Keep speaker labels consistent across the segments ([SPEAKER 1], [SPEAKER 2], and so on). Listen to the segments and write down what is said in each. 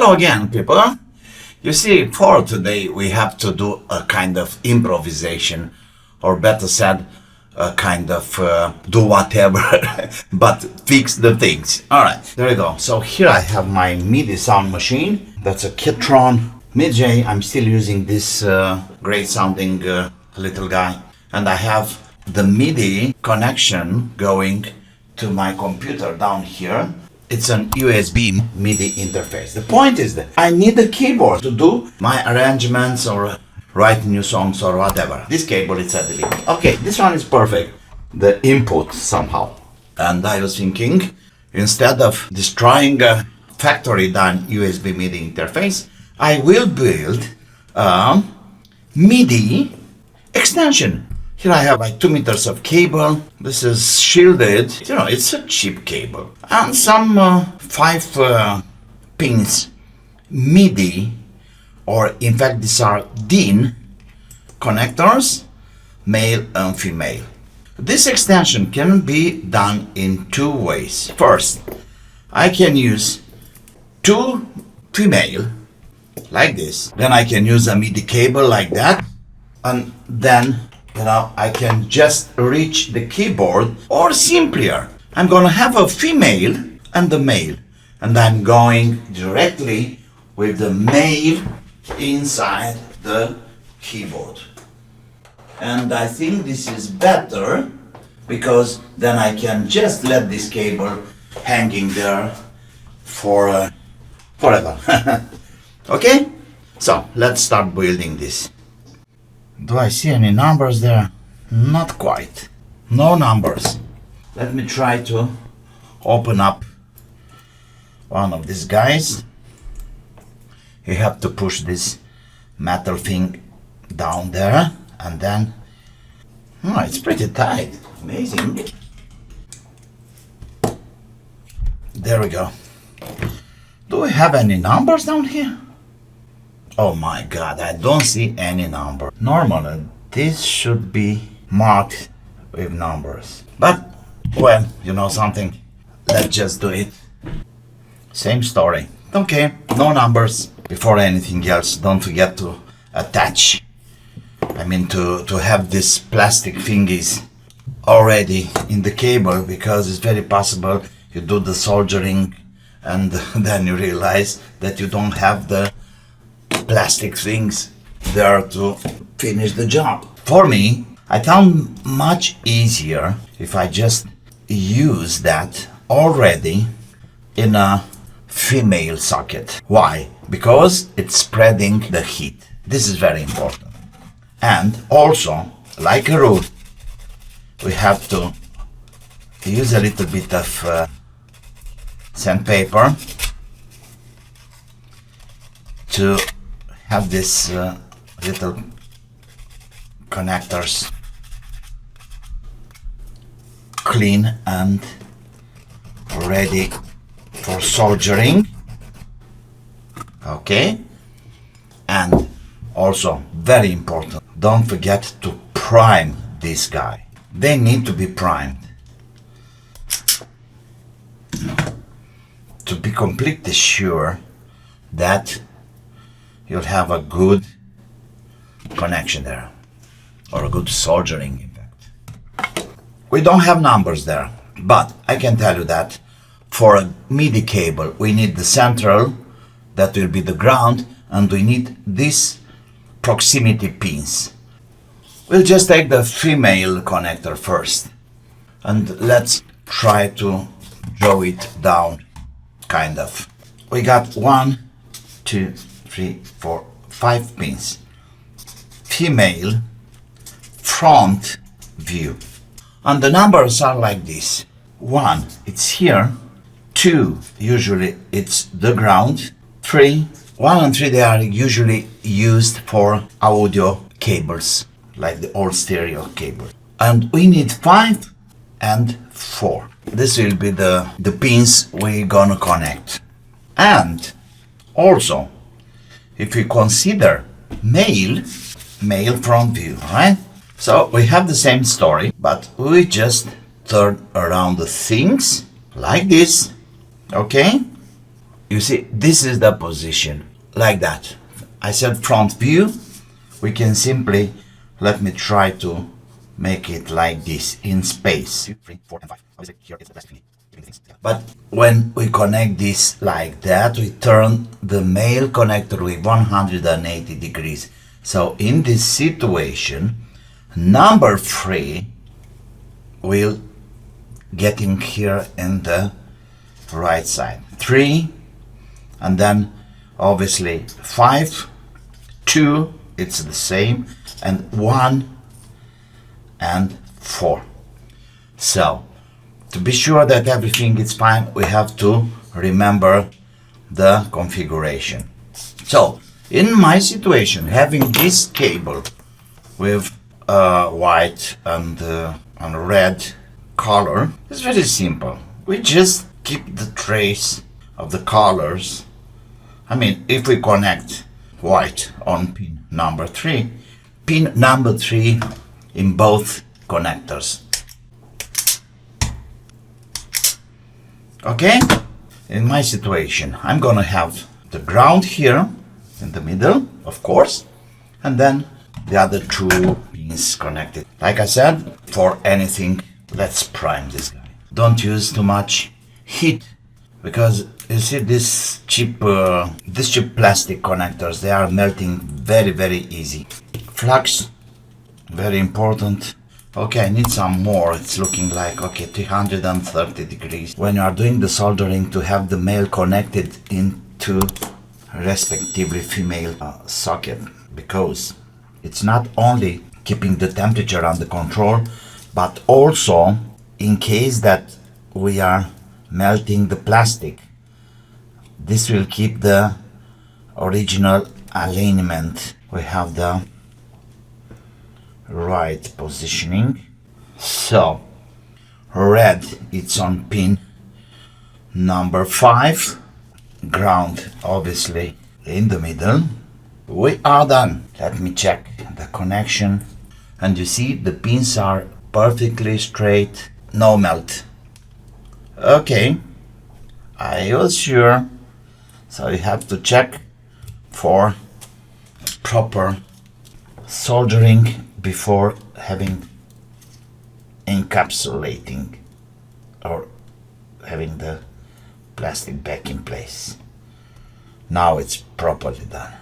[SPEAKER 1] Hello again, people. You see, for today we have to do a kind of improvisation, or better said, a kind of do whatever, but fix the things. Alright, there we go. So here I have my Midi sound machine. That's a Lutron Midi. I'm still using this great sounding little guy. And I have the Midi connection going to my computer down here. It's an USB Midi interface. The point is that I need a keyboard to do my arrangements or write new songs or whatever. This cable is at the limit. Okay, this one is perfect. The input somehow. And I was thinking, instead of destroying a factory done USB Midi interface, I will build a Midi extension. Here I have like 2 meters of cable. This is shielded. You know, it's a cheap cable. And some 5 pins Midi, or in fact these are DIN connectors, male and female. This extension can be done in 2 ways. First, I can use 2 female like this. Then I can use a Midi cable like that. And then I can just reach the keyboard, or simpler, I'm gonna have a female and the male, and I'm going directly with the male inside the keyboard. And I think this is better because then I can just let this cable hanging there for forever. Okay, so let's start building this. Do I see any numbers there? Not quite. No numbers. Let me try to open up one of these guys. You have to push this metal thing down there, and then it's pretty tight. Amazing. There we go. Do we have any numbers down here? Oh my god, I don't see any number. Normally, this should be marked with numbers. But, well, you know something? Let's just do it. Same story. Okay, no numbers. Before anything else, don't forget to attach. I mean to have these plastic thingies already in the cable, because it's very possible you do the soldering and then you realize that you don't have the plastic things there to finish the job. For me, I found much easier if I just use that already in a female socket. Why? Because it's spreading the heat. This is very important. And also, like a rule, we have to use a little bit of sandpaper to have this little connectors clean and ready for soldering. Okay, and also very important, don't forget to prime this guy. They need to be primed to be completely sure that you'll have a good connection there, or a good soldering in fact. We don't have numbers there, but I can tell you that for a Midi cable we need the central, that will be the ground, and we need these proximity pins. We'll just take the female connector first, and let's try to draw it down, kind of. We got 1, 2, 3, 4, 5 pins. Female front view. And the numbers are like this. 1, it's here. 2, usually it's the ground. 3, 1 and 3, they are usually used for audio cables, like the old stereo cable. And we need 5 and 4. This will be the pins we're gonna connect. And also, if we consider male front view, right? So we have the same story, but we just turn around the things like this, okay? You see, this is the position, like that. I said front view. We can simply, let me try to make it like this, in space. 2, 3, 4, and 5. Obviously, here is the best thing. But when we connect this like that, we turn the male connector with 180 degrees. So in this situation, number 3 will getting here in the right side. 3, and then obviously 5, 2, it's the same, and 1 and 4. So to be sure that everything is fine, we have to remember the configuration. So in my situation, having this cable with white and red color is very simple. We just keep the trace of the colors. I mean, if we connect white on pin number 3, pin number 3 in both connectors. Okay, in my situation, I'm gonna have the ground here in the middle, of course, and then the other 2 pins connected. Like I said, for anything, let's prime this guy. Don't use too much heat, because you see this cheap plastic connectors, they are melting very easy. Flux, very important. Okay, I need some more. It's looking like, okay, 330 degrees. When you are doing the soldering, to have the male connected into respectively female socket, because it's not only keeping the temperature under control, but also in case that we are melting the plastic, this will keep the original alignment. We have the right positioning. So red, it's on pin number 5, ground obviously in the middle. We are done. Let me check the connection, and you see the pins are perfectly straight, no melt. Okay, I was sure, so you have to check for proper soldering before having encapsulating or having the plastic back in place. Now it's properly done.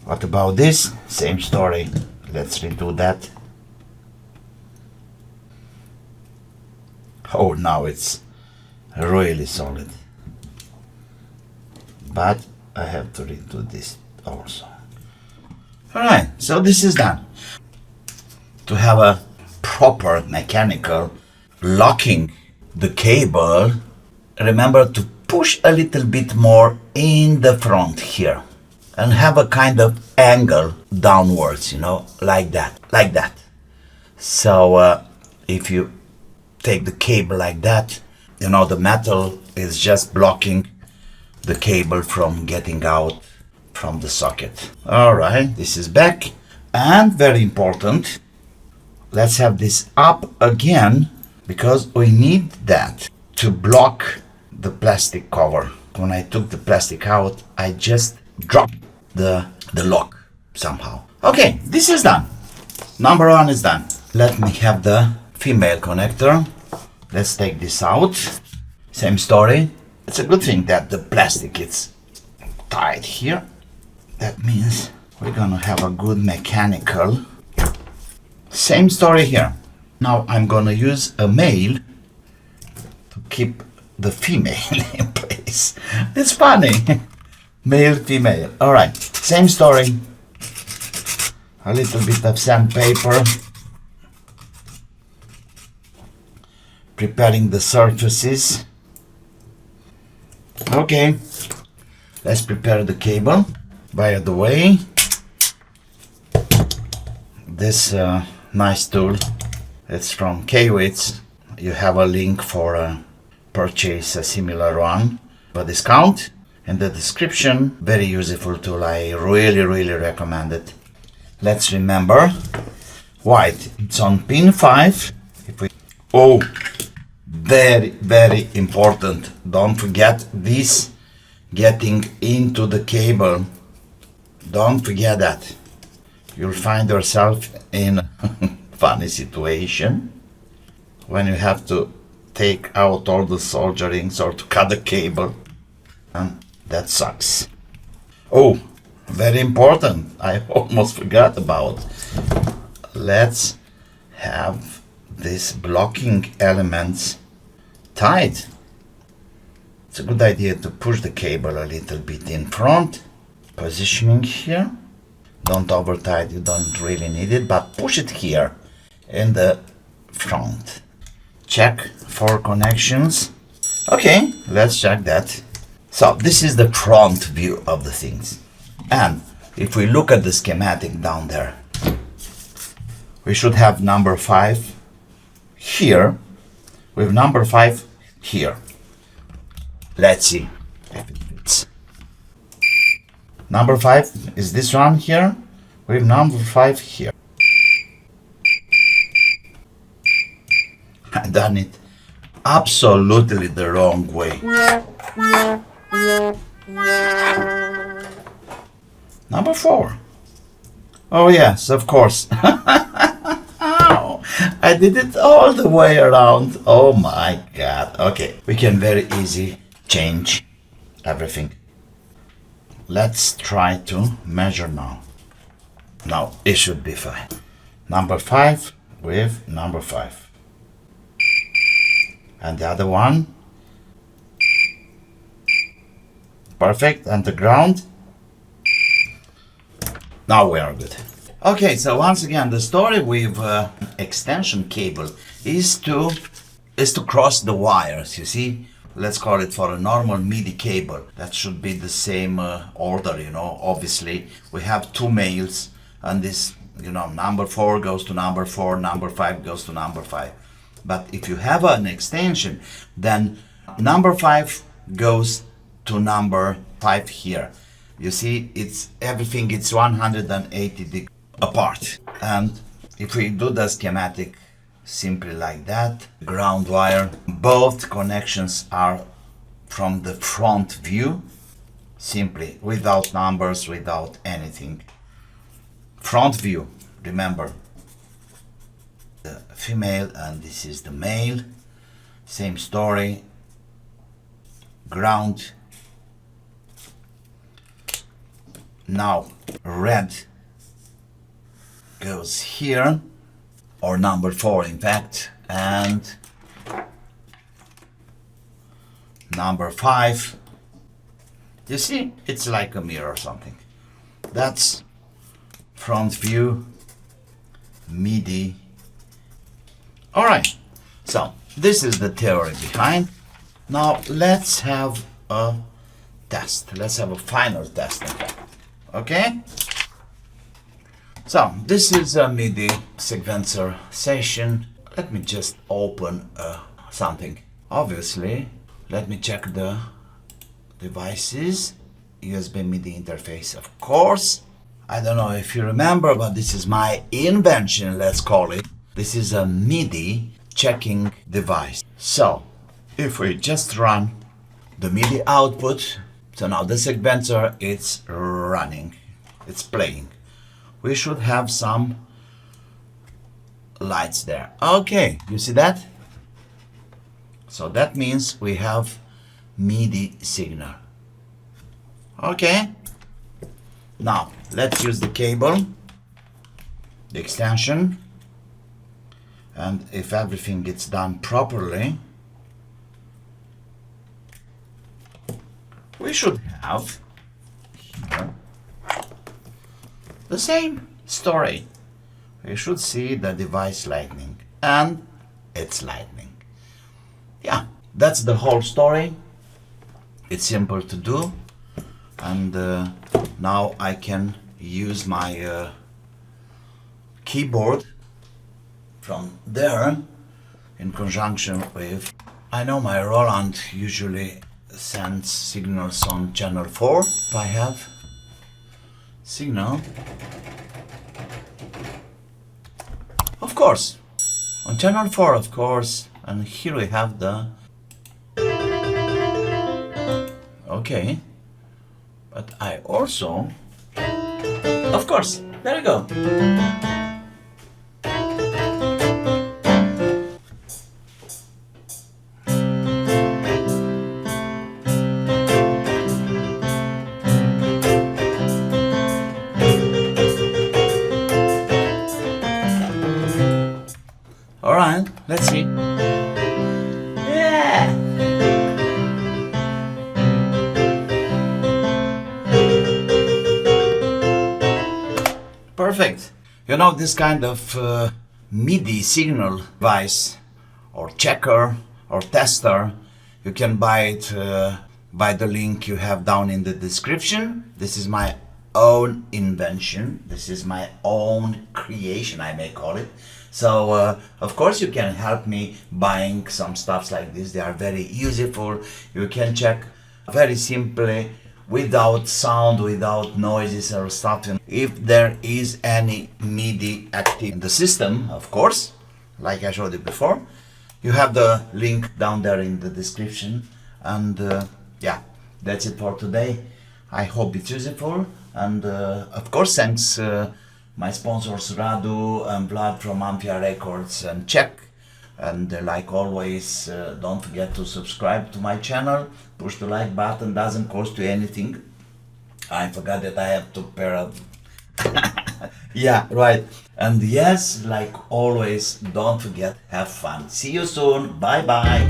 [SPEAKER 1] What about this? Same story. Let's redo that. Oh, now it's really solid. But I have to redo this also. Alright, so this is done. To have a proper mechanical locking the cable, remember to push a little bit more in the front here and have a kind of angle downwards, you know, like that. So if you take the cable like that, you know, the metal is just blocking the cable from getting out from the socket. All right, this is back, and very important, let's have this up again, because we need that to block the plastic cover. When I took the plastic out, I just dropped the lock somehow. Okay, this is done. Number 1 is done. Let me have the female connector. Let's take this out. Same story. It's a good thing that the plastic is tight here. That means we're gonna have a good mechanical. Same story here. Now I'm gonna use a male to keep the female in place. It's funny. Male, female. All right, same story. A little bit of sandpaper. Preparing the surfaces. Okay, let's prepare the cable. By the way, this nice tool, it's from Kwitz. You have a link for purchase a similar one for discount in the description. Very useful tool. I really recommend it. Let's remember, white, it's on pin 5. If we, oh, very important, don't forget this getting into the cable, don't forget that. You'll find yourself in a funny situation when you have to take out all the solderings or to cut the cable, and that sucks. Oh, very important, I almost forgot about. Let's have these blocking elements tight. It's a good idea to push the cable a little bit in front. Positioning here. Don't over tight, you don't really need it, but push it here in the front. Check for connections. Okay, let's check that. So this is the front view of the things. And if we look at the schematic down there, we should have number 5 here with number 5 here. Let's see if it fits. Number 5 is this one here with number 5 here. I done it absolutely the wrong way. Number 4. Oh yes, of course. Oh, I did it all the way around. Oh my god. Okay, we can very easy change everything. Let's try to measure now. Now it should be fine. Number 5 with number 5. And the other one. Perfect. And the ground. Now we are good. Okay, so once again, the story with extension cable is to cross the wires, you see? Let's call it for a normal MIDI cable. That should be the same order, you know. Obviously, we have 2 males, and this, you know, number 4 goes to number 4, number 5 goes to number 5. But if you have an extension, then number 5 goes to number 5 here. You see, it's everything, it's 180 degrees apart. And if we do the schematic simply like that, ground wire, both connections are from the front view, simply without numbers, without anything. Front view, remember, the female and this is the male, same story, ground. Now red goes here, or number 4 in fact, and number 5, you see, it's like a mirror or something. That's front view, MIDI. Alright, so this is the theory behind. Now let's have a test. Let's have a final test. Okay? So this is a MIDI sequencer session. Let me just open something. Obviously, let me check the devices. USB MIDI interface, of course. I don't know if you remember, but this is my invention, let's call it. This is a MIDI checking device. So if we just run the MIDI output, so now the sequencer, it's running, it's playing. We should have some lights there. Okay, you see that? So that means we have MIDI signal. Okay, now let's use the cable, the extension, and if everything gets done properly, we should have here the same story. We should see the device lightning, and it's lightning. Yeah, that's the whole story. It's simple to do, and now I can use my keyboard from there in conjunction with, I know my Roland usually sends signals on channel 4. If I have signal, of course, on channel 4, of course, and here we have the, okay, But I also, of course, there you go. All right, let's see. Yeah. Perfect. You know, this kind of MIDI signal device or checker or tester, you can buy it by the link you have down in the description. This is my own invention. This is my own creation, I may call it. So of course you can help me buying some stuffs like this. They are very useful. You can check very simply, without sound, without noises or stuff, if there is any MIDI active in the system, of course, like I showed you before. You have the link down there in the description. And yeah, that's it for today. I hope it's useful. And of course, thanks my sponsors Radu and Vlad from Amphia Records and Czech. And like always, don't forget to subscribe to my channel. Push the like button, doesn't cost you anything. I forgot that I have to pair up. Yeah, right. And yes, like always, don't forget, have fun. See you soon. Bye bye.